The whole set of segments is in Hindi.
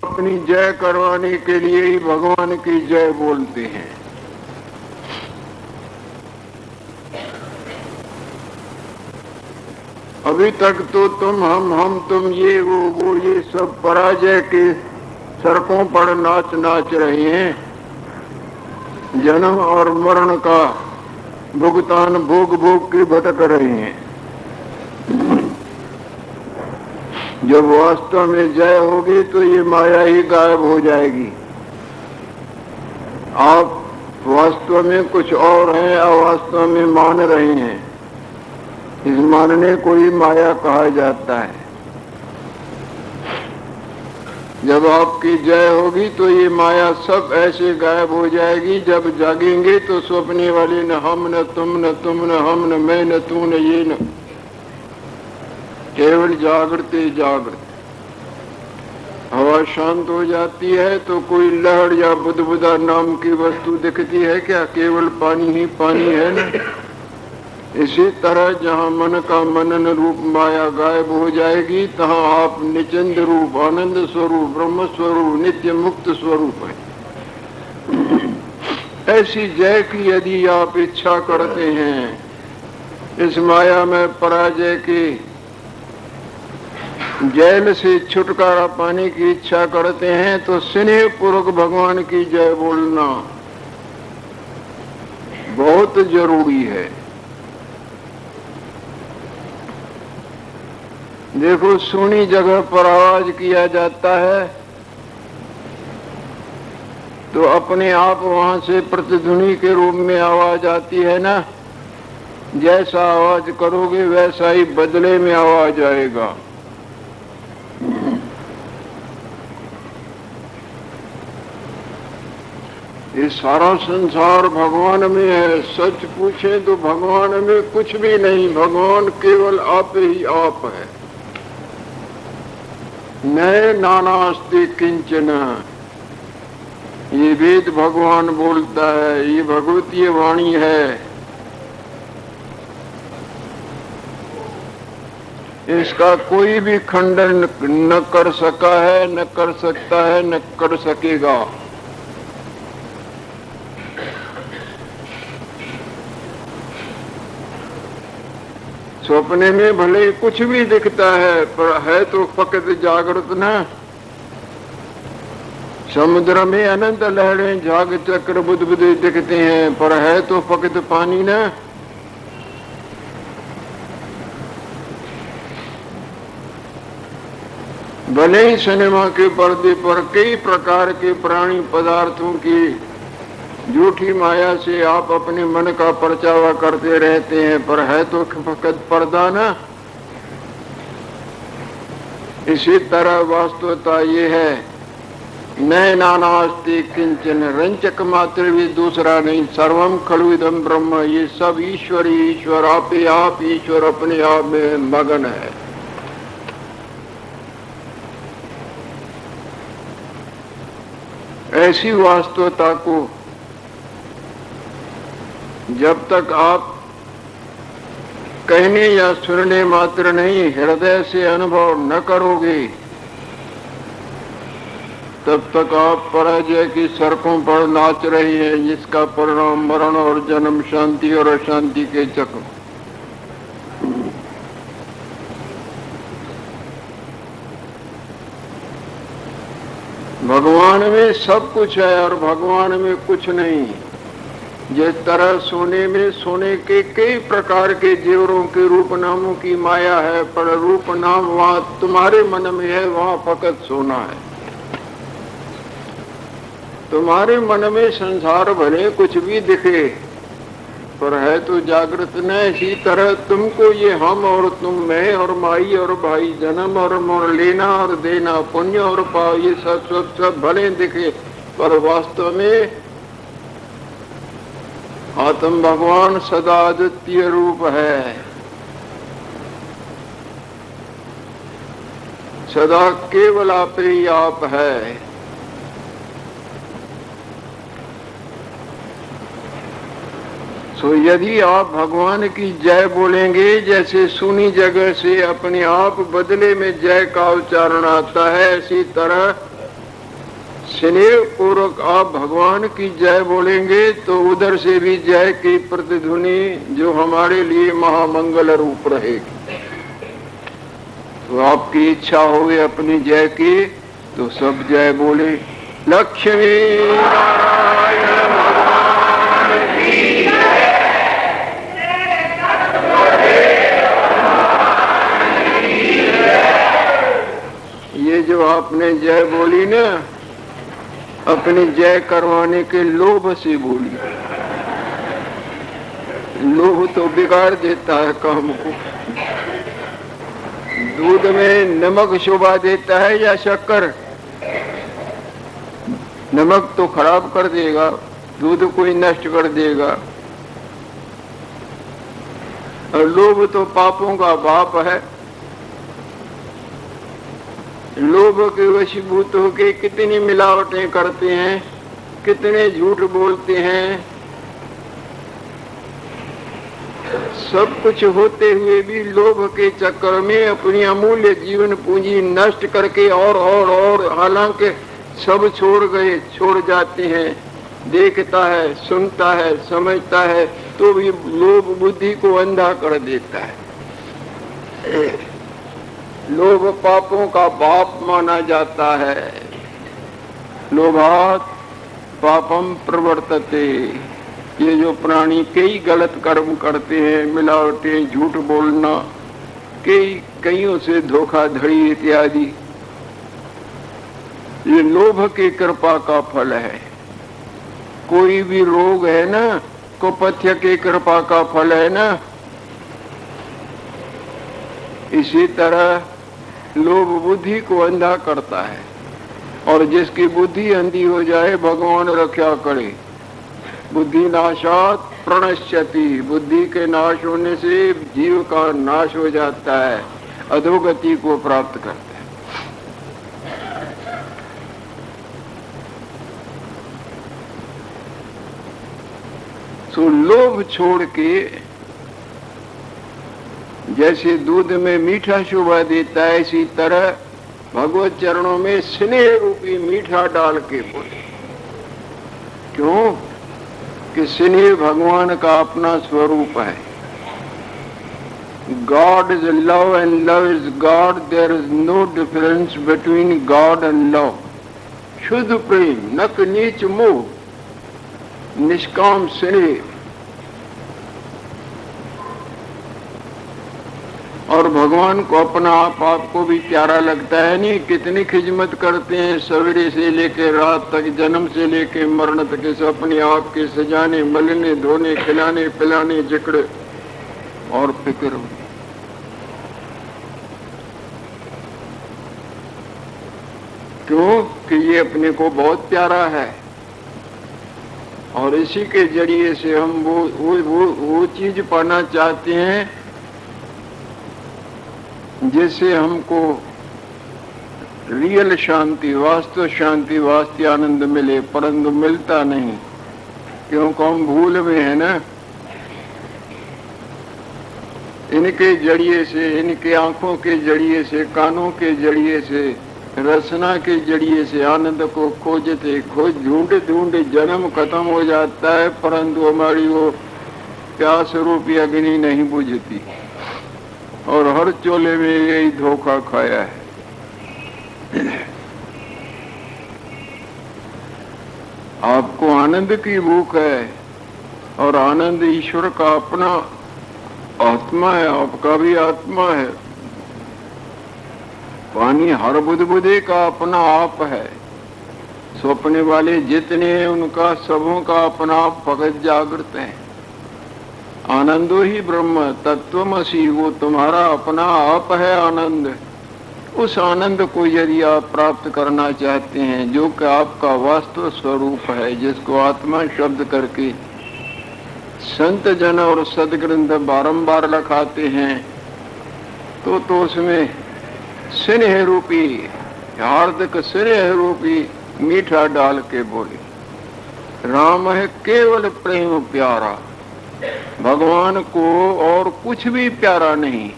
अपनी जय करवाने के लिए ही भगवान की जय बोलते हैं। अभी तक तो तुम हम तुम ये वो ये सब पराजय के सड़कों पर नाच नाच रहे हैं। जन्म और मरण का भुगतान भोग भोग के भटक रहे हैं। जब वास्तव में जय होगी तो ये माया ही गायब हो जाएगी। आप वास्तव में कुछ और हैं, अवास्तव में मान रहे हैं। इस मानने को ही माया कहा जाता है। जब आपकी जय होगी तो ये माया सब ऐसे गायब हो जाएगी। जब जागेंगे तो सपने वाले न हम न तुम न तुम न हम न मैं न तू न ये न, केवल जागृति जागृत। हवा शांत हो जाती है तो कोई लहर या बुदबुदा नाम की वस्तु दिखती है क्या? केवल पानी ही पानी है न। इसी तरह जहाँ मन का मनन रूप माया गायब हो जाएगी, तहाँ आप निचंद रूप, आनंद स्वरूप, ब्रह्म स्वरूप, नित्य मुक्त स्वरूप है। ऐसी जय की यदि आप इच्छा करते हैं, इस माया में पराजय के जेल से छुटकारा पाने की इच्छा करते हैं, तो स्नेह पूर्वक भगवान की जय बोलना बहुत जरूरी है। देखो, सुनी जगह पर आवाज किया जाता है तो अपने आप वहां से प्रतिध्वनि के रूप में आवाज आती है ना। जैसा आवाज करोगे वैसा ही बदले में आवाज आएगा। ये सारा संसार भगवान में है। सच पूछे तो भगवान में कुछ भी नहीं। भगवान केवल आप ही आप है। नए नानास्ति किंचन, ये वेद भगवान बोलता है, ये भगवतीय वाणी है। इसका कोई भी खंडन न कर सका है, न कर सकता है, न कर सकेगा। सपने में भले कुछ भी दिखता है, पर है तो फकत जागृत न। समुद्र में अनंत लहरें, झाग चक्र बुदबुदे दिखते हैं, पर है तो फकत पानी न। भले ही सिनेमा के पर्दे पर कई प्रकार के प्राणी पदार्थों की झूठी माया से आप अपने मन का परचावा करते रहते हैं, पर है तो फकत पर्दा ना। इसी तरह वास्तवता ये है, नए नानास्ति किंचन, रंचक मात्र भी दूसरा नहीं। सर्वम खलुइदम ब्रह्म, ये सब ईश्वर ही ईश्वर, आप ही आप ईश्वर अपने आप में मगन है। ऐसी वास्तवता को जब तक आप कहने या सुनने मात्र नहीं, हृदय से अनुभव न करोगे, तब तक आप पराजय की सड़कों पर नाच रहे हैं, जिसका परिणाम मरण और जन्म, शांति और अशांति के चक्र। भगवान में सब कुछ है और भगवान में कुछ नहीं। जिस तरह सोने में सोने के कई प्रकार के जेवरों के रूप नामों की माया है, पर रूप नाम वहां तुम्हारे मन में है, वहां फकत सोना है। तुम्हारे मन में संसार भले कुछ भी दिखे, पर है तो जागृत न। इसी तरह तुमको ये हम और तुम, मैं और माई और भाई, जन्म और मर, लेना और देना, पुण्य और पाप, ये सब सब सब भले दिखे, पर वास्तव में आत्म भगवान सदा अद्वितीय रूप है, सदा केवल आप ही आप है। सो यदि आप भगवान की जय बोलेंगे, जैसे सुनी जगह से अपने आप बदले में जय का उच्चारण आता है, इसी तरह स्नेह पूर्वक आप भगवान की जय बोलेंगे तो उधर से भी जय की प्रतिध्वनि जो हमारे लिए महामंगल रूप रहेगी। तो आपकी इच्छा होगी अपनी जय की तो सब जय बोले। लक्ष्मी नारायण भगवान की जय। ये जो आपने जय बोली ना, अपनी जय करवाने के लोभ से बोली। लोभ तो बिगाड़ देता है काम को। दूध में नमक शोभा देता है या शक्कर? नमक तो खराब कर देगा, दूध को ही नष्ट कर देगा। और लोभ तो पापों का बाप है। लोभ के वशीभूत होके कितनी मिलावटें करते हैं, कितने झूठ बोलते हैं। सब कुछ होते हुए भी लोभ के चक्कर में अपनी अमूल्य जीवन पूंजी नष्ट करके और हालांकि सब छोड़ जाते हैं। देखता है, सुनता है, समझता है तो भी लोभ बुद्धि को अंधा कर देता है। लोभ पापों का बाप माना जाता है। लोभात् पापम प्रवर्तते। ये जो प्राणी कई गलत कर्म करते हैं, मिलावटें, झूठ बोलना, कईयों से धोखाधड़ी इत्यादि, ये लोभ की कृपा का फल है। कोई भी रोग है ना, कुपथ्य की कृपा का फल है ना। इसी तरह लोभ बुद्धि को अंधा करता है, और जिसकी बुद्धि अंधी हो जाए भगवान रक्षा करे। बुद्धि नाशात् प्रणश्यति। बुद्धि के नाश होने से जीव का नाश हो जाता है, अधोगति को प्राप्त करता है। तो लोभ छोड़ के, जैसे दूध में मीठा शोभा देता है, इसी तरह भगवत चरणों में स्नेह रूपी मीठा डाल के बोले। क्यों? कि स्नेह भगवान का अपना स्वरूप है। God is love and love is God. There is no difference between God and love. शुद्ध प्रेम, नक नीच मोह, निष्काम स्नेह। और भगवान को अपना आपको भी प्यारा लगता है नहीं? कितनी खिदमत करते हैं, सवेरे से लेकर रात तक, जन्म से लेकर मरण तक, अपने आप के सजाने, मलने, धोने, खिलाने, पिलाने, जिक्र और फिक्र। क्यों? कि ये अपने को बहुत प्यारा है, और इसी के जरिए से हम वो चीज पाना चाहते हैं जिससे हमको रियल शांति, वास्तव शांति, वास्तव आनंद मिले, परंतु मिलता नहीं। क्योंकि हम भूल में है ना। इनके जरिए से, इनके आंखों के जरिए से, कानों के जरिए से, रसना के जरिए से आनंद को खोजते ढूंढ जन्म खत्म हो जाता है, परंतु हमारी वो प्यास रूपी अग्नि नहीं बुझती, और हर चोले में यही धोखा खाया है। आपको आनंद की भूख है, और आनंद ईश्वर का अपना आत्मा है, आपका भी आत्मा है। पानी हर बुदबुदे का अपना आप है। सोपने वाले जितने हैं उनका सबों का अपना आप भगत जागृत है। आनंदो ही ब्रह्म तत्वमसि, वो तुम्हारा अपना आप है आनंद। उस आनंद को यदि आप प्राप्त करना चाहते हैं, जो कि आपका वास्तव स्वरूप है, जिसको आत्मा शब्द करके संत जन और सदग्रंथ बारंबार लखाते हैं, तो उसमें स्नेह रूपी, हार्दिक स्नेह रूपी मीठा डाल के बोले। राम है केवल प्रेम प्यारा। भगवान को और कुछ भी प्यारा नहीं।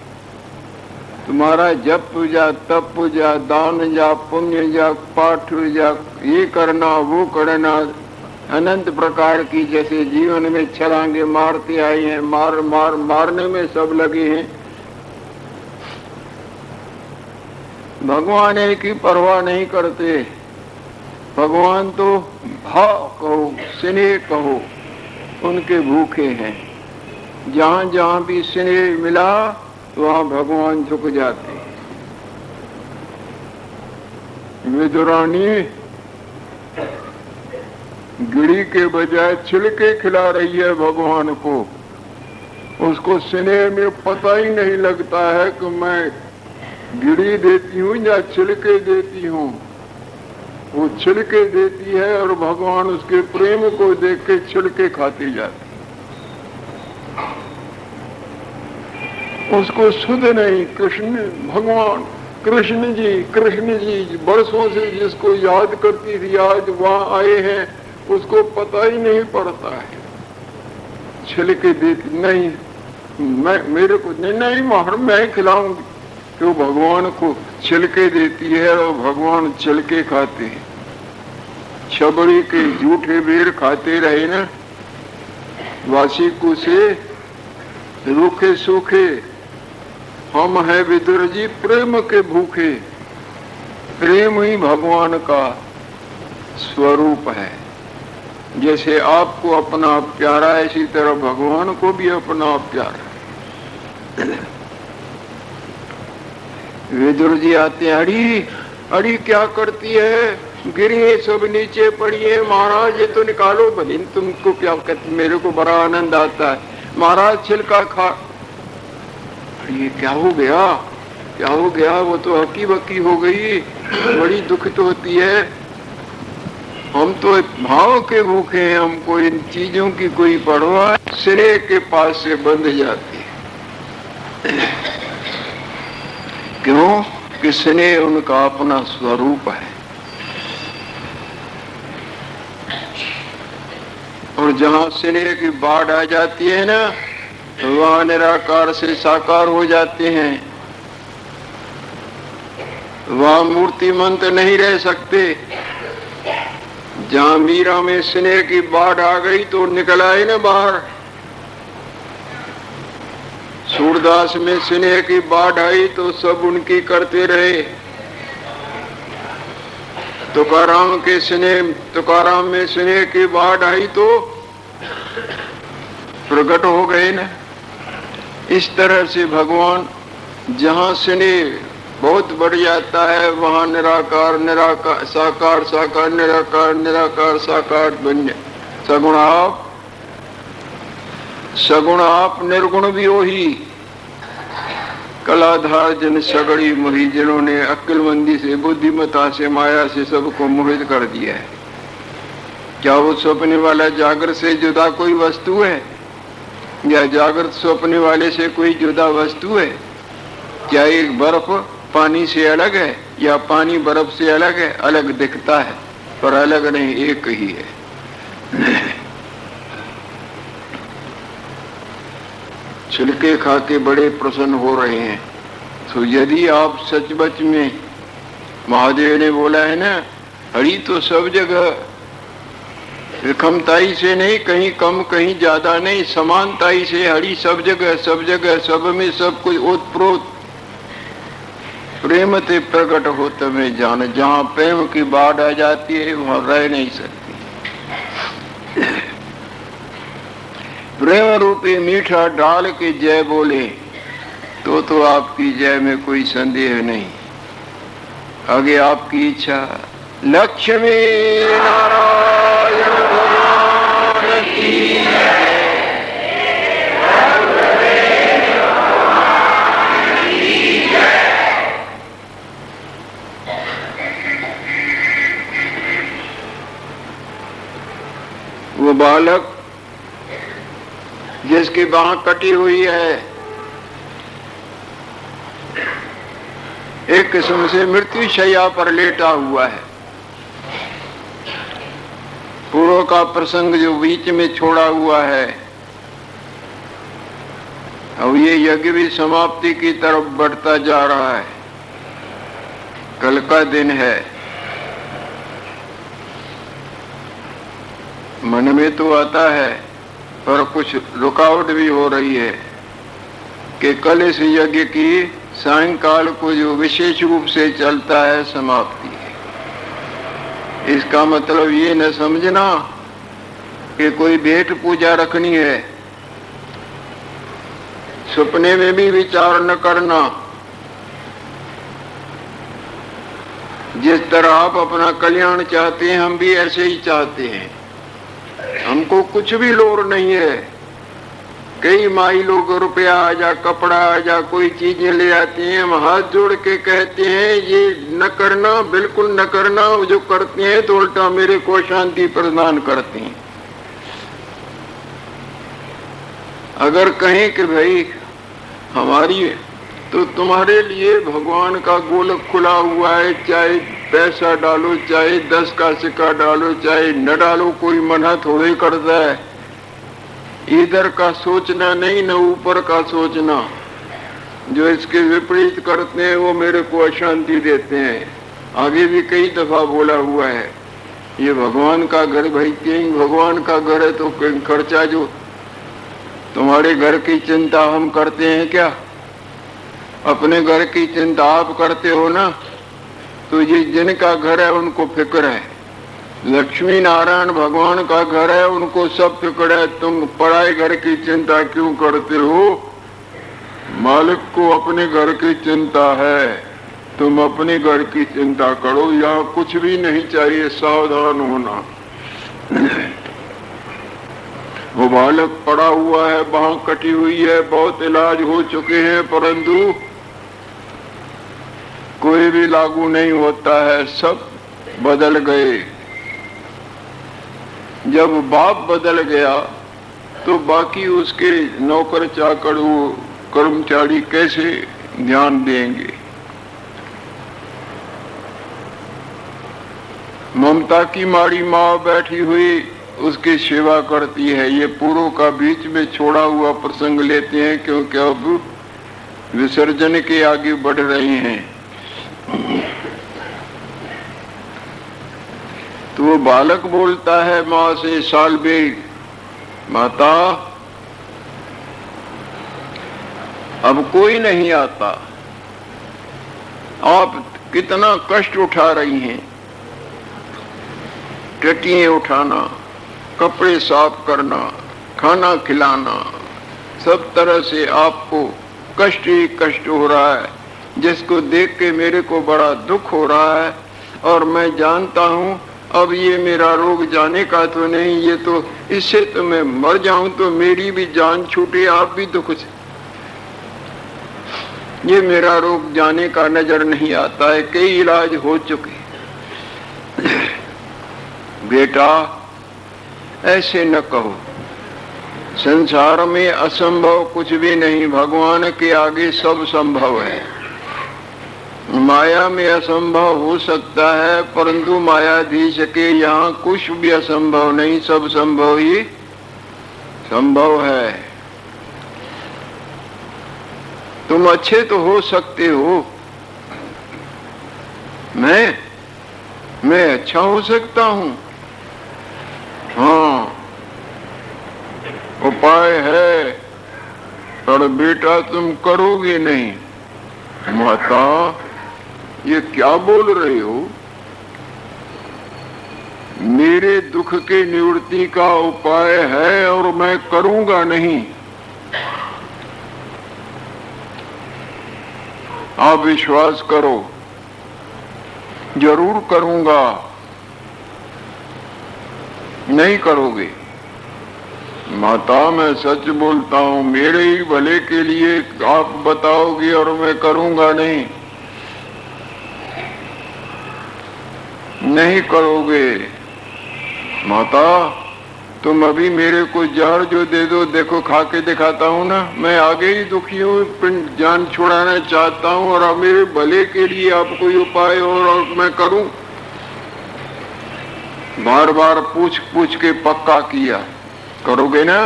तुम्हारा जप पूजा, तप पूजा, दान जा, पुण्य जा, पाठ जा, ये करना वो करना, अनंत प्रकार की जैसे जीवन में छलांगे मारते आए हैं, मारने में सब लगे हैं। भगवान की परवाह नहीं करते। भगवान तो भाव कहो, स्नेह कहो, उनके भूखे हैं। जहां जहां भी स्नेह मिला वहां भगवान झुक जाते हैं। विदुरानी गिड़ी के बजाय छिलके खिला रही है भगवान को। उसको स्नेह में पता ही नहीं लगता है कि मैं गिड़ी देती हूँ या छिलके देती हूँ। वो छिलके देती है और भगवान उसके प्रेम को देख के छिलके खाती जाती। उसको सुध नहीं। कृष्ण भगवान कृष्ण जी बरसों से जिसको याद करती थी आज वहां आए हैं, उसको पता ही नहीं पड़ता है। छिलके देती नहीं, मेरे को नहीं मैं खिलाऊंगी। तो भगवान को छिलके देती है और भगवान छिलके खाते हैं। छबड़ी के जूठे बेर खाते रहे ना, वासी को से रूखे सूखे। हम है विदुर जी प्रेम के भूखे। प्रेम ही भगवान का स्वरूप है। जैसे आपको अपना प्यारा है, इसी तरह भगवान को भी अपना प्यारा। विदुर जी आते हैं, अड़ी क्या करती है? गिरिए सब नीचे पड़िए। महाराज ये तो निकालो। भले तुमको क्या कहते, मेरे को बड़ा आनंद आता है। महाराज छिलका खा। ये क्या हो गया, क्या हो गया? वो तो हकी बकी हो गई। बड़ी दुखित होती है। हम तो भाव के भूखे हैं, हमको इन चीजों की कोई परवाह। सिरे के पास से बंध जाती है। क्यों? कि स्नेह उनका अपना स्वरूप है। और जहां स्नेह की बाढ़ आ जाती है ना, वहां निराकार से साकार हो जाते हैं। वहां मूर्तिमंत नहीं रह सकते। जहां मीरा में स्नेह की बाढ़ आ गई तो निकल आए ना बाहर। सूरदास में स्नेह की बाढ़ आई तो सब उनकी करते रहे। तुकाराम में स्नेह की बाढ़ आई तो प्रकट हो गए न। इस तरह से भगवान जहाँ स्नेह बहुत बढ़ जाता है वहाँ निराकार निराकार साकार साकार निराकार निराकार साकार बन जाए। सगुण आप निर्गुण भी वही। कलाधार जन सगड़ी मोही, जिन्होंने अक्लमंदी से बुद्धिमता से माया से सबको मोहित कर दिया है। क्या वो सपने वाला जागृत से जुदा कोई वस्तु है, या जागृत सपने वाले से कोई जुदा वस्तु है? क्या एक बर्फ पानी से अलग है या पानी बर्फ से अलग है? अलग दिखता है पर अलग नहीं, एक ही है। छिलके खा के बड़े प्रसन्न हो रहे हैं। तो यदि आप सचमुच में, महादेव ने बोला है ना, हरि तो सब जगह, विषमताई से नहीं, कहीं कम कहीं ज्यादा नहीं, समानताई से हरि सब जगह सब में सब कुछ ओतप्रोत प्रेम ते प्रकट होते में जान। जहाँ प्रेम की बाढ़ आ जाती है वहाँ रह नहीं सकती। प्रेम रूपी मीठा डाल के जय बोले तो आपकी जय में कोई संदेह नहीं। आगे आपकी इच्छा। लक्ष्मी नारायण भगवान की जय। वो बालक जिसकी बांह कटी हुई है, एक किस्म से मृत्यु शैया पर लेटा हुआ है। पूर्व का प्रसंग जो बीच में छोड़ा हुआ है, अब ये यज्ञ भी समाप्ति की तरफ बढ़ता जा रहा है। कल का दिन है। मन में तो आता है पर कुछ रुकावट भी हो रही है कि कल इस यज्ञ की सायंकाल को जो विशेष रूप से चलता है समाप्ति है। इसका मतलब ये न समझना कि कोई भेंट पूजा रखनी है। सपने में भी विचार न करना। जिस तरह आप अपना कल्याण चाहते हैं, हम भी ऐसे ही चाहते हैं। हमको कुछ भी लोड़ नहीं है। कई माई लोग रुपया आ जा, कपड़ा आ जा, कोई चीजें ले आते हैं, हम हाथ जोड़ के कहते हैं ये न करना, बिल्कुल न करना। जो करते हैं तो उल्टा मेरे को शांति प्रदान करते हैं। अगर कहें कि भाई हमारी तो तुम्हारे लिए भगवान का गोलक खुला हुआ है, चाहे पैसा डालो, चाहे 10 का सिक्का डालो, चाहे न डालो, कोई मना थोड़े करता है। इधर का सोचना नहीं, न ऊपर का सोचना। जो इसके विपरीत करते हैं वो मेरे को अशांति देते हैं। आगे भी कई दफा बोला हुआ है, ये भगवान का घर, भाई किंग भगवान का घर है तो खर्चा जो तुम्हारे घर की चिंता हम करते हैं क्या? अपने घर की चिंता आप करते हो ना, तो ये जिनका घर है उनको फिक्र है। लक्ष्मी नारायण भगवान का घर है, उनको सब फिक्र है। तुम पराए घर की चिंता क्यों करते हो? मालिक को अपने घर की चिंता है, तुम अपने घर की चिंता करो। यहाँ कुछ भी नहीं चाहिए, सावधान होना। वो बालक पड़ा हुआ है, बांह कटी हुई है, बहुत इलाज हो चुके हैं, परंतु कोई भी लागू नहीं होता है। सब बदल गए। जब बाप बदल गया तो बाकी उसके नौकर चाकर, वो कर्मचारी कैसे ध्यान देंगे? ममता की माड़ी माँ बैठी हुई उसकी सेवा करती है। ये पूर्व का बीच में छोड़ा हुआ प्रसंग लेते हैं, क्योंकि अब विसर्जन के आगे बढ़ रहे हैं। तो वो बालक बोलता है माँ से, साल बेग, माता अब कोई नहीं आता, आप कितना कष्ट उठा रही हैं। टटियां उठाना, कपड़े साफ करना, खाना खिलाना, सब तरह से आपको कष्ट ही कष्ट हो रहा है, जिसको देख के मेरे को बड़ा दुख हो रहा है। और मैं जानता हूँ अब ये मेरा रोग जाने का तो नहीं, ये तो इससे तो मैं मर जाऊं तो मेरी भी जान छूटे, आप भी दुख से। ये मेरा रोग जाने का नजर नहीं आता है, कई इलाज हो चुके। बेटा ऐसे न कहो, संसार में असंभव कुछ भी नहीं, भगवान के आगे सब संभव है। माया में असंभव हो सकता है, परंतु मायाधीश के यहाँ कुछ भी असंभव नहीं, सब संभव ही संभव है। तुम अच्छे तो हो सकते हो, मैं अच्छा हो सकता हूँ। हाँ उपाय है, पर बेटा तुम करोगे नहीं। माता ये क्या बोल रहे हो? मेरे दुख के निवृत्ति का उपाय है और मैं करूंगा नहीं। आप विश्वास करो, जरूर करूंगा। नहीं करोगे? माता मैं सच बोलता हूँ, मेरे ही भले के लिए आप बताओगे और मैं करूंगा नहीं। नहीं करोगे? माता तुम अभी मेरे को जहर जो दे दो, देखो खा के दिखाता हूँ ना, मैं आगे ही दुखी हूँ, जान छुड़ाना चाहता हूँ, और अब मेरे भले के लिए आप कोई उपाय और मैं करूँ। बार बार पूछ पूछ के पक्का किया, करोगे ना?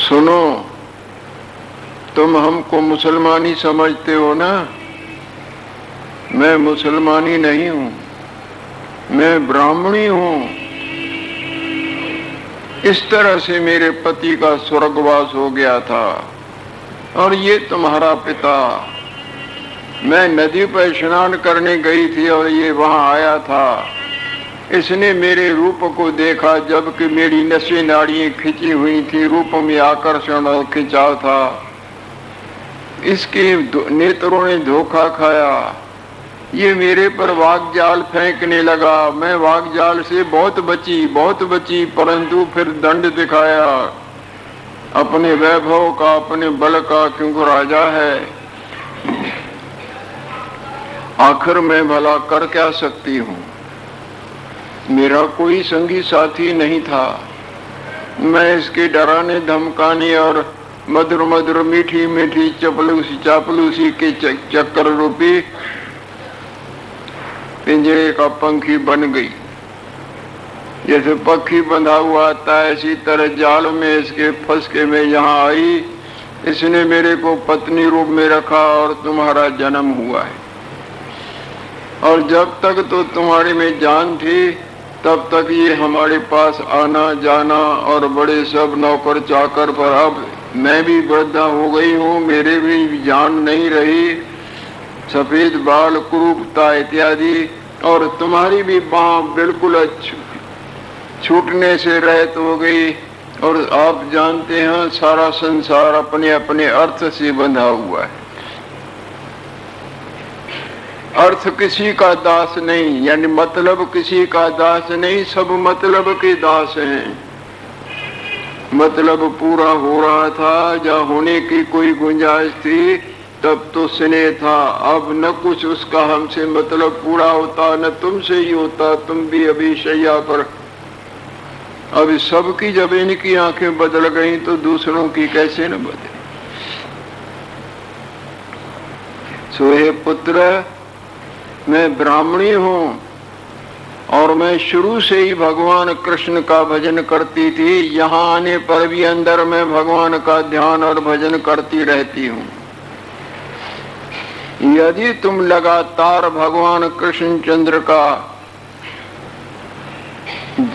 सुनो, तुम हमको मुसलमानी समझते हो ना, मैं मुसलमानी नहीं हूं, मैं ब्राह्मणी हूं। इस तरह से मेरे पति का स्वर्गवास हो गया था और ये तुम्हारा पिता। मैं नदी पर स्नान करने गई थी और ये वहां आया था। इसने मेरे रूप को देखा, जबकि मेरी नसें नाड़ियां खिंची हुई थी। रूप में आकर्षण और खिंचाव था। इसके नेत्रों ने धोखा खाया। ये मेरे पर वाग्जाल फेंकने लगा। मैं वाग्जाल से बहुत बची, परंतु फिर दंड दिखाया अपने वैभव का, अपने बल का, क्योंकि राजा है। आखिर मैं भला कर क्या सकती हूँ? मेरा कोई संगी साथी नहीं था। मैं इसके डराने धमकाने और मधुर मधुर मीठी मीठी चापलूसी के चक्कर रूपी पिंजरे का पंखी बन गई। जैसे पक्षी बंधा हुआ आता है, इसी तरह जाल में इसके फंस के मैं यहाँ आई। इसने मेरे को पत्नी रूप में रखा और तुम्हारा जन्म हुआ है। और जब तक तो तुम्हारे में जान थी, तब तक ये हमारे पास आना जाना और बड़े सब नौकर चाकर। पर अब मैं भी वृद्धा हो गई हूँ, मेरे भी जान नहीं रही, सफेद बाल, कुरूपता इत्यादि, और तुम्हारी भी बाँह बिल्कुल छूटने से रहित हो गई। और आप जानते हैं, सारा संसार अपने अपने अर्थ से बंधा हुआ है। अर्थ किसी का दास नहीं, यानी मतलब किसी का दास नहीं, सब मतलब के दास हैं। मतलब पूरा हो रहा था, जहाँ होने की कोई गुंजाइश थी तब तो स्नेह था। अब न कुछ उसका हमसे मतलब पूरा होता, न तुमसे ही होता। तुम भी अभी शैया पर। अब सबकी जब इनकी आंखें बदल गई तो दूसरों की कैसे न बदले। सो हे पुत्र, मैं ब्राह्मणी हूँ और मैं शुरू से ही भगवान कृष्ण का भजन करती थी। यहाँ आने पर भी अंदर में भगवान का ध्यान और भजन करती रहती हूँ। यदि तुम लगातार भगवान कृष्णचंद्र का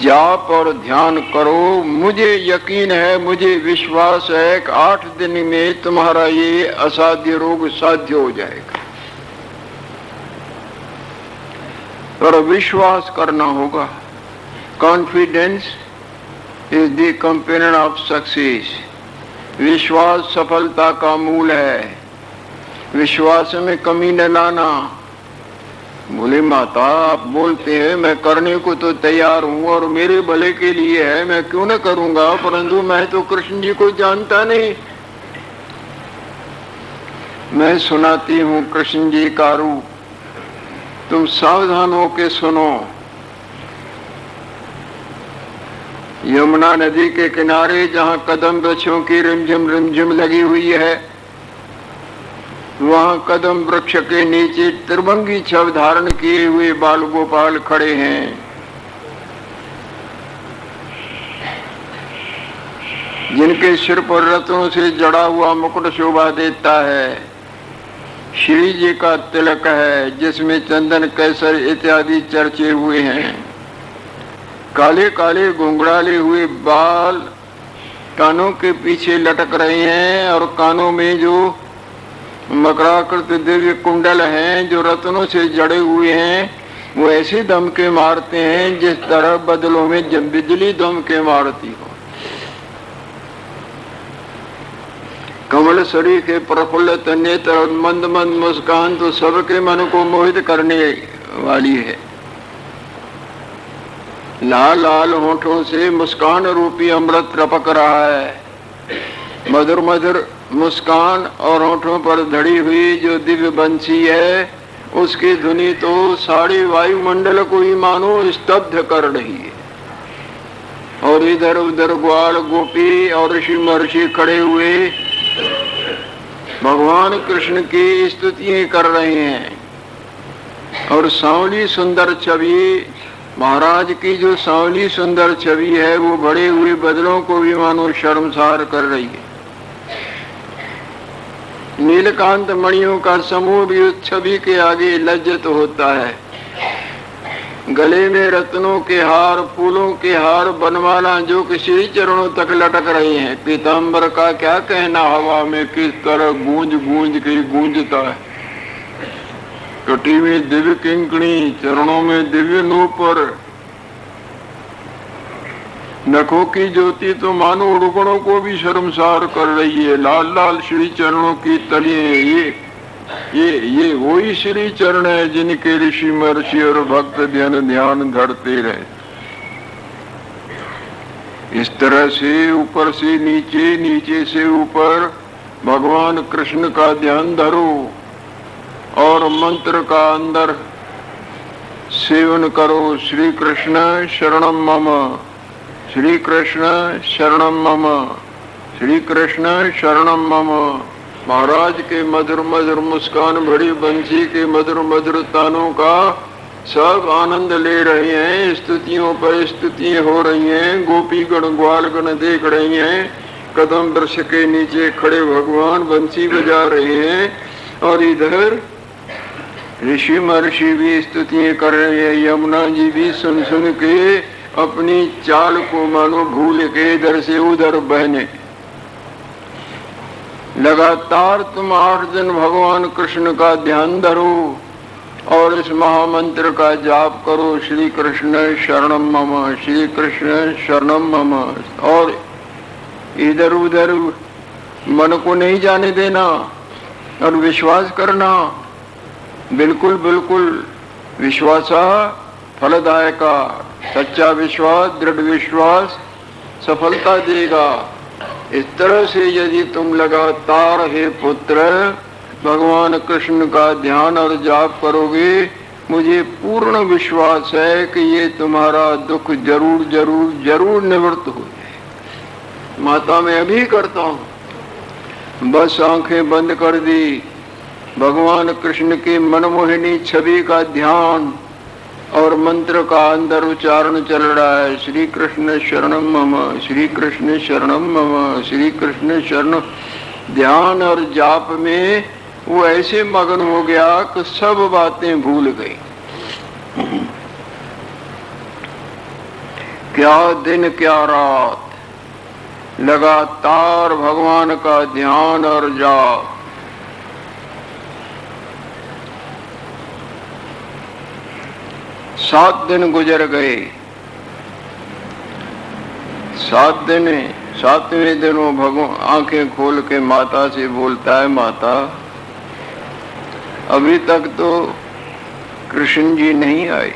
जाप और ध्यान करो, मुझे यकीन है, मुझे विश्वास है कि 8 दिन में तुम्हारा ये असाध्य रोग साध्य हो जाएगा। पर विश्वास करना होगा। Confidence is the companion of success. विश्वास सफलता का मूल है। विश्वास में कमी न लाना। बोले माता, आप बोलते हैं, मैं करने को तो तैयार हूँ और मेरे भले के लिए है, मैं क्यों न करूँगा, परंतु मैं तो कृष्ण जी को जानता नहीं। मैं सुनाती हूँ कृष्ण जी का रूप, तुम सावधान होके सुनो। यमुना नदी के किनारे जहाँ कदम वृक्षों की रिमझिम रिमझिम लगी हुई है, वहां कदम वृक्ष के नीचे त्रिभंगी छव धारण किए हुए बाल गोपाल खड़े हैं। जिनके सिर पर रत्नों से जड़ा हुआ मुकुट शोभा देता है। श्री जी का तिलक है, जिसमें चंदन केसर इत्यादि चर्चे हुए हैं। काले काले घुंघराले हुए बाल कानों के पीछे लटक रहे हैं और कानों में जो मकराकृत दिव्य कुंडल हैं जो रत्नों से जड़े हुए हैं, वो ऐसे दमके मारते हैं जिस तरह बदलों में जब बिजली दमके मारती हो। कमल शरीर के प्रफुल्लित नेत्र और मंद मंद मुस्कान तो सबके मन को मोहित करने वाली है। लाल लाल होठों से मुस्कान रूपी अमृत टपक रहा है। मधुर मधुर मुस्कान और होठों पर धड़ी हुई जो दिव्य बंसी है, उसकी ध्वनि तो सारे वायुमंडल को ही मानो स्तब्ध कर रही है। और इधर उधर ग्वाल गोपी और ऋषि महर्षि खड़े हुए भगवान कृष्ण की स्तुतियां कर रहे हैं। और सांवली सुंदर छवि महाराज की जो सांवली सुंदर छवि है वो बड़े हुए बदलों को भी मानो शर्मसार कर रही है। नीलकांत मणियों का समूह भी उस छवि के आगे लज्जित होता है। गले में रत्नों के हार, फूलों के हार, बनमाला जो कि श्री चरणों तक लटक रहे हैं। पीताम्बर का क्या कहना, हवा में किस तरह गूंज गूंज के गूंजता है। कटी में दिव्य किंकणी, चरणों में दिव्य नूपुर, नखों की ज्योति तो मानो रुकड़ों को भी शर्मसार कर रही है। लाल लाल श्री चरणों की तलिए, ये वही श्री चरण है जिनके ऋषि महर्षि और भक्त ध्यान धरते रहे। इस तरह से ऊपर से नीचे, नीचे से ऊपर भगवान कृष्ण का ध्यान धरो और मंत्र का अंदर सेवन करो। श्री कृष्ण शरणम मम, श्री कृष्ण शरणम मम, श्री कृष्ण शरणम मम। महाराज के मधुर मधुर मुस्कान भरी बंसी के मधुर मधुर तानों का सब आनंद ले रहे हैं। स्तुतियों पर स्तुतियां हो रही हैं। गोपी गण ग्वाल गण देख रही हैं। कदम वृक्ष के नीचे खड़े भगवान बंसी बजा रहे हैं और इधर ऋषि महर्षि भी स्तुतियां कर रहे हैं। यमुना जी भी सुन सुन के अपनी चाल को मानो भूल के इधर से उधर बहने। लगातार तुम 8 दिन भगवान कृष्ण का ध्यान धरो और इस महामंत्र का जाप करो। श्री कृष्ण शरणम मम, श्री कृष्ण शरणम मम। और इधर उधर मन को नहीं जाने देना और विश्वास करना। बिल्कुल बिल्कुल विश्वासा फलदायका। सच्चा विश्वास, दृढ़ विश्वास सफलता देगा। इस तरह से यदि तुम लगातार हे पुत्र भगवान कृष्ण का ध्यान और जाप करोगे, मुझे पूर्ण विश्वास है कि ये तुम्हारा दुख जरूर जरूर जरूर निवृत्त हो जाए। माता मैं अभी करता हूँ। बस आंखें बंद कर दी। भगवान कृष्ण की मनमोहिनी छवि का ध्यान और मंत्र का अंदर उच्चारण चल रहा है। श्री कृष्ण शरणम मम, श्री कृष्ण शरणम मम, श्री कृष्ण शरण। ध्यान और जाप में वो ऐसे मगन हो गया कि सब बातें भूल गई। क्या दिन क्या रात, लगातार भगवान का ध्यान और जाप। 7 दिन गुजर गए। 7वें दिन वो भगवान आंखें खोल के माता से बोलता है, माता अभी तक तो कृष्ण जी नहीं आए।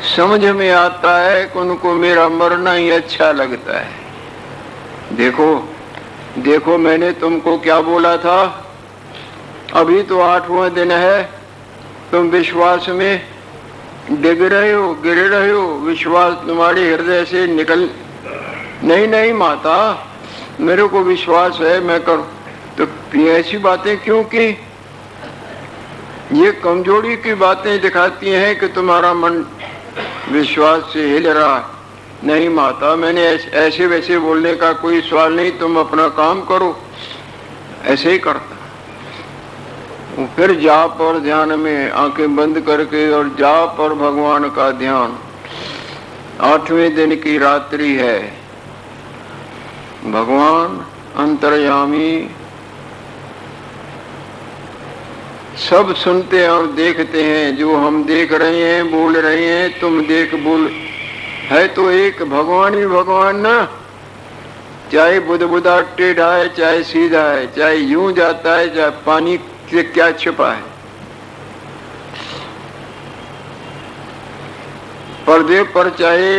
समझ में आता है कि उनको मेरा मरना ही अच्छा लगता है। देखो मैंने तुमको क्या बोला था। अभी तो 8वां दिन है, तुम विश्वास में डिग रहे हो, गिर रहे हो। विश्वास तुम्हारे हृदय से निकल नहीं माता, मेरे को विश्वास है मैं करूं। तो ऐसी बातें क्यों की? ये कमजोरी की बातें दिखाती हैं कि तुम्हारा मन विश्वास से हिल रहा है। नहीं माता, मैंने ऐसे वैसे बोलने का कोई सवाल नहीं, तुम अपना काम करो। ऐसे ही करता। फिर जाप और ध्यान में आंखें बंद करके और जाप और भगवान का ध्यान। 8वें दिन की रात्रि है। भगवान अंतर्यामी सब सुनते हैं और देखते हैं। जो हम देख रहे हैं, बोल रहे हैं, तुम देख बोल है तो एक भगवान ही भगवान ना। चाहे बुदबुदा टेढ़ा है, चाहे सीधा है, चाहे यूं जाता है, चाहे पानी से क्या छिपा है। पर्दे पर चाहे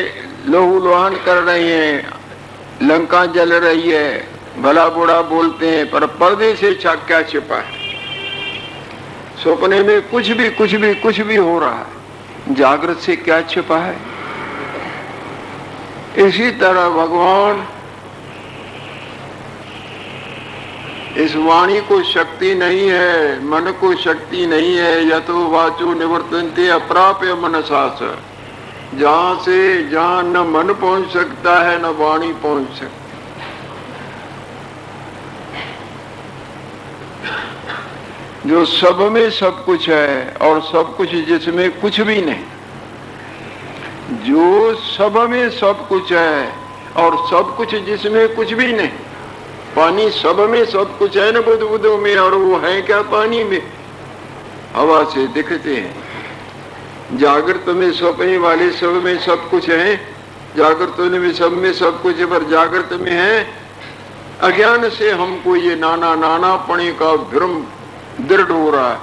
लोहू लोहान कर रही हैं, लंका जल रही है, भला बुरा बोलते हैं, पर पर्दे से क्या छिपा है। सपने में कुछ भी हो रहा है, जागृत से क्या छिपा है। इसी तरह भगवान इस वाणी को शक्ति नहीं है, मन को शक्ति नहीं है। यतो वाचो निवर्तन्ते अप्राप्य मनसा स। जहां से जहां न मन पहुंच सकता है न वाणी पहुंच सकती। जो सब में सब कुछ है और सब कुछ जिसमें कुछ भी नहीं, जो सब में सब कुछ है और सब कुछ जिसमें कुछ भी नहीं। पानी सब में सब कुछ है न बुदबुदों में, और वो है क्या पानी में? हवा से दिखते हैं। जागृत में स्वप्न वाले सब में सब कुछ है, जागृत में सब कुछ है, पर जागृत में है अज्ञान से हमको ये नाना नानापणे का भ्रम दृढ़ हो रहा है।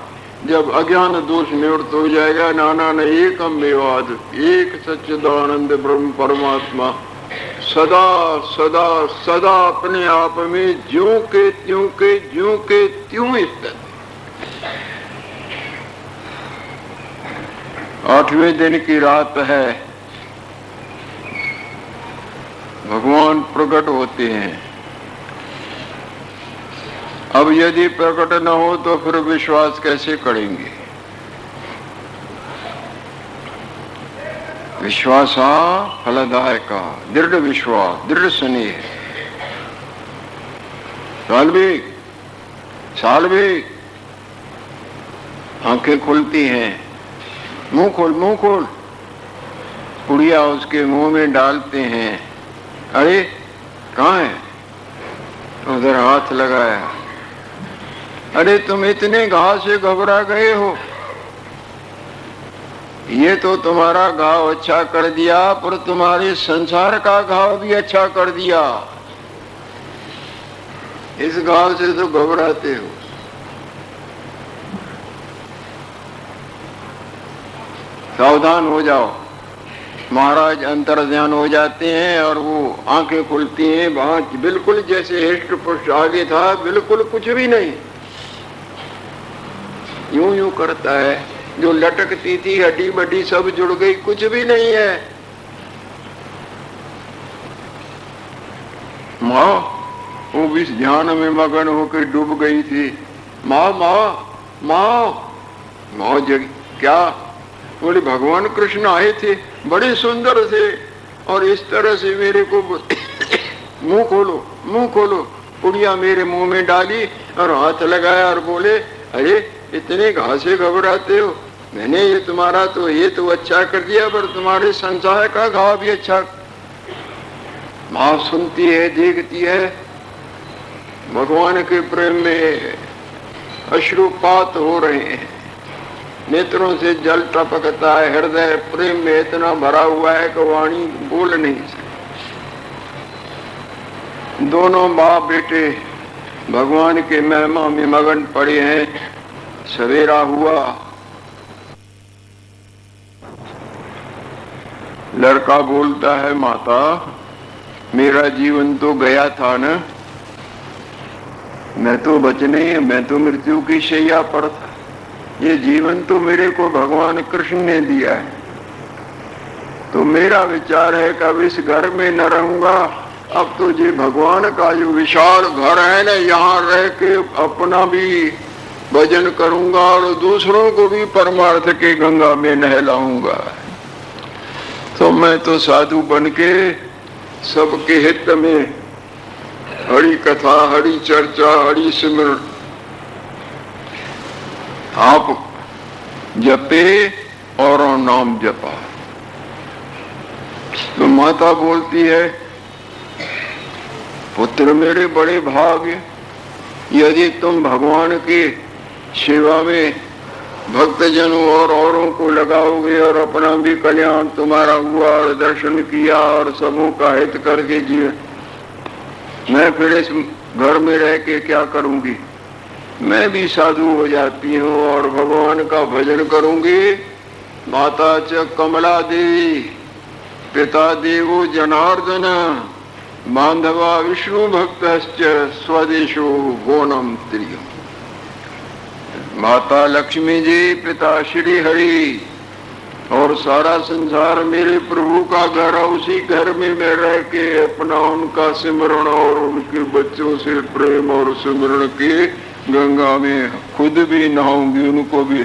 जब अज्ञान दोष निवृत्त हो जाएगा, नाना न एकम एवाद, एक सच्चिदानंद ब्रह्म परमात्मा सदा सदा सदा अपने आप में ज्यों के त्यों स्थित। 8वें दिन की रात है, भगवान प्रकट होते हैं। अब यदि प्रकट न हो तो फिर विश्वास कैसे करेंगे? विश्वासा फलदायक, दृढ़ विश्वास, दृढ़ स्नेह। साल्वे आंखें खुलती हैं, मुंह खोल। पुड़िया उसके मुंह में डालते हैं। अरे कहाँ है? उधर हाथ लगाया। अरे तुम इतने घाव से घबरा गए हो, ये तो तुम्हारा घाव अच्छा कर दिया, पर तुम्हारे संसार का घाव भी अच्छा कर दिया। इस घाव से तो घबराते हो। सावधान हो जाओ। महाराज अंतर्ध्यान हो जाते हैं और वो आंखें खुलती हैं। वहां बिल्कुल जैसे हिष्ट पुष्ट आगे था, बिल्कुल कुछ भी नहीं, यूं करता है। जो लटकती थी हड्डी बड्डी सब जुड़ गई, कुछ भी नहीं है। माँ वो भी ध्यान में मगन होकर डूब गई थी। माँ माँ माँ माँ जग क्या? बोले भगवान कृष्ण आए थे, बड़े सुंदर थे, और इस तरह से मेरे को मुंह खोलो। पुड़िया मेरे मुंह में डाली और हाथ लगाया और बोले, अरे इतने घासे घबराते हो? मैंने ये तुम्हारा तो ये तो अच्छा कर दिया, पर तुम्हारे संसार का घाव भी अच्छा। माँ सुनती है, देखती है। भगवान के प्रेम में अश्रुपात हो रहे हैं, नेत्रों से जल टपकता है। हृदय प्रेम में इतना भरा हुआ है कि वाणी बोल नहीं सकती। दोनों माँ बेटे भगवान के महिमा में मगन पड़े हैं। सवेरा हुआ, लड़का बोलता है, माता मेरा जीवन तो गया था ना, मैं तो मृत्यु की शैया पर था। ये जीवन तो मेरे को भगवान कृष्ण ने दिया है। तो मेरा विचार है कि अब इस घर में न रहूंगा। अब तो ये भगवान का जो विशाल घर है ना, यहाँ रह के अपना भी भजन करूंगा और दूसरों को भी परमार्थ के गंगा में नहलाऊंगा। तो मैं तो साधु बन के सबके हित में हरि कथा, हरि चर्चा, हरि सिमरन आप जपे और नाम जपा। तो माता बोलती है, पुत्र मेरे बड़े भाग्य, यदि तुम भगवान की सेवा में भक्तजनों और औरों को लगाओगे और अपना भी कल्याण तुम्हारा हुआ और दर्शन किया और सबों का हित करके जिए, मैं फिर इस घर में रह के क्या करूंगी? मैं भी साधु हो जाती हूँ और भगवान का भजन करूंगी। माता च कमला देवी, पिता देवो जनार्दन, बांधवा विष्णु भक्तश्च स्वदेशो गोनम त्रियम। माता लक्ष्मी जी, पिता श्री हरि, और सारा संसार मेरे प्रभु का घर है, उसी घर में मैं रह के अपना उनका सिमरण और उनके बच्चों से प्रेम और सिमरण के गंगा में खुद भी नहाऊंगी, उनको भी।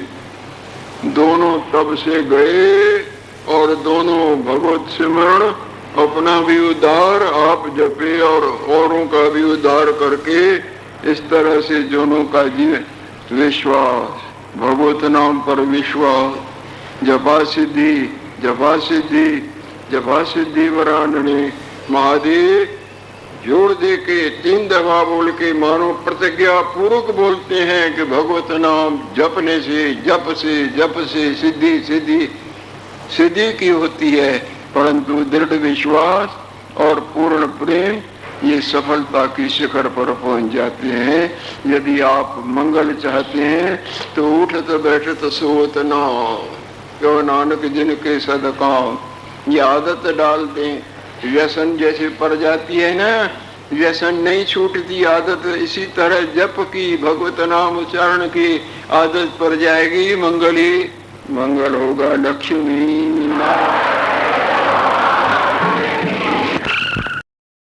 दोनों तब से गए और दोनों भगवत सिमरण, अपना भी उद्धार आप जपे और औरों का भी उद्धार करके, इस तरह से दोनों का जीवन विश्वास, भगवत नाम पर विश्वास, जपा सिद्धि जपा सिद्धि जपा सिद्धि वरानने महादेव जोड़ दे के 3 दफा बोल के मानो प्रतिज्ञा पूर्वक बोलते हैं कि भगवत नाम जपने से जप से जप से सिद्धि सिद्धि सिद्धि की होती है, परंतु दृढ़ विश्वास और पूर्ण प्रेम ये सफलता की शिखर पर पहुंच जाते हैं। यदि आप मंगल चाहते हैं तो उठत बैठत सोत नाम, क्यों नानक जिनके सदकाम, ये आदत डाल दें। व्यसन जैसे पड़ जाती है ना, व्यसन नहीं छूटती, आदत इसी तरह जप की, भगवत नाम उच्चारण की आदत पड़ जाएगी, मंगल ही मंगल होगा। लक्ष्मी नारायण।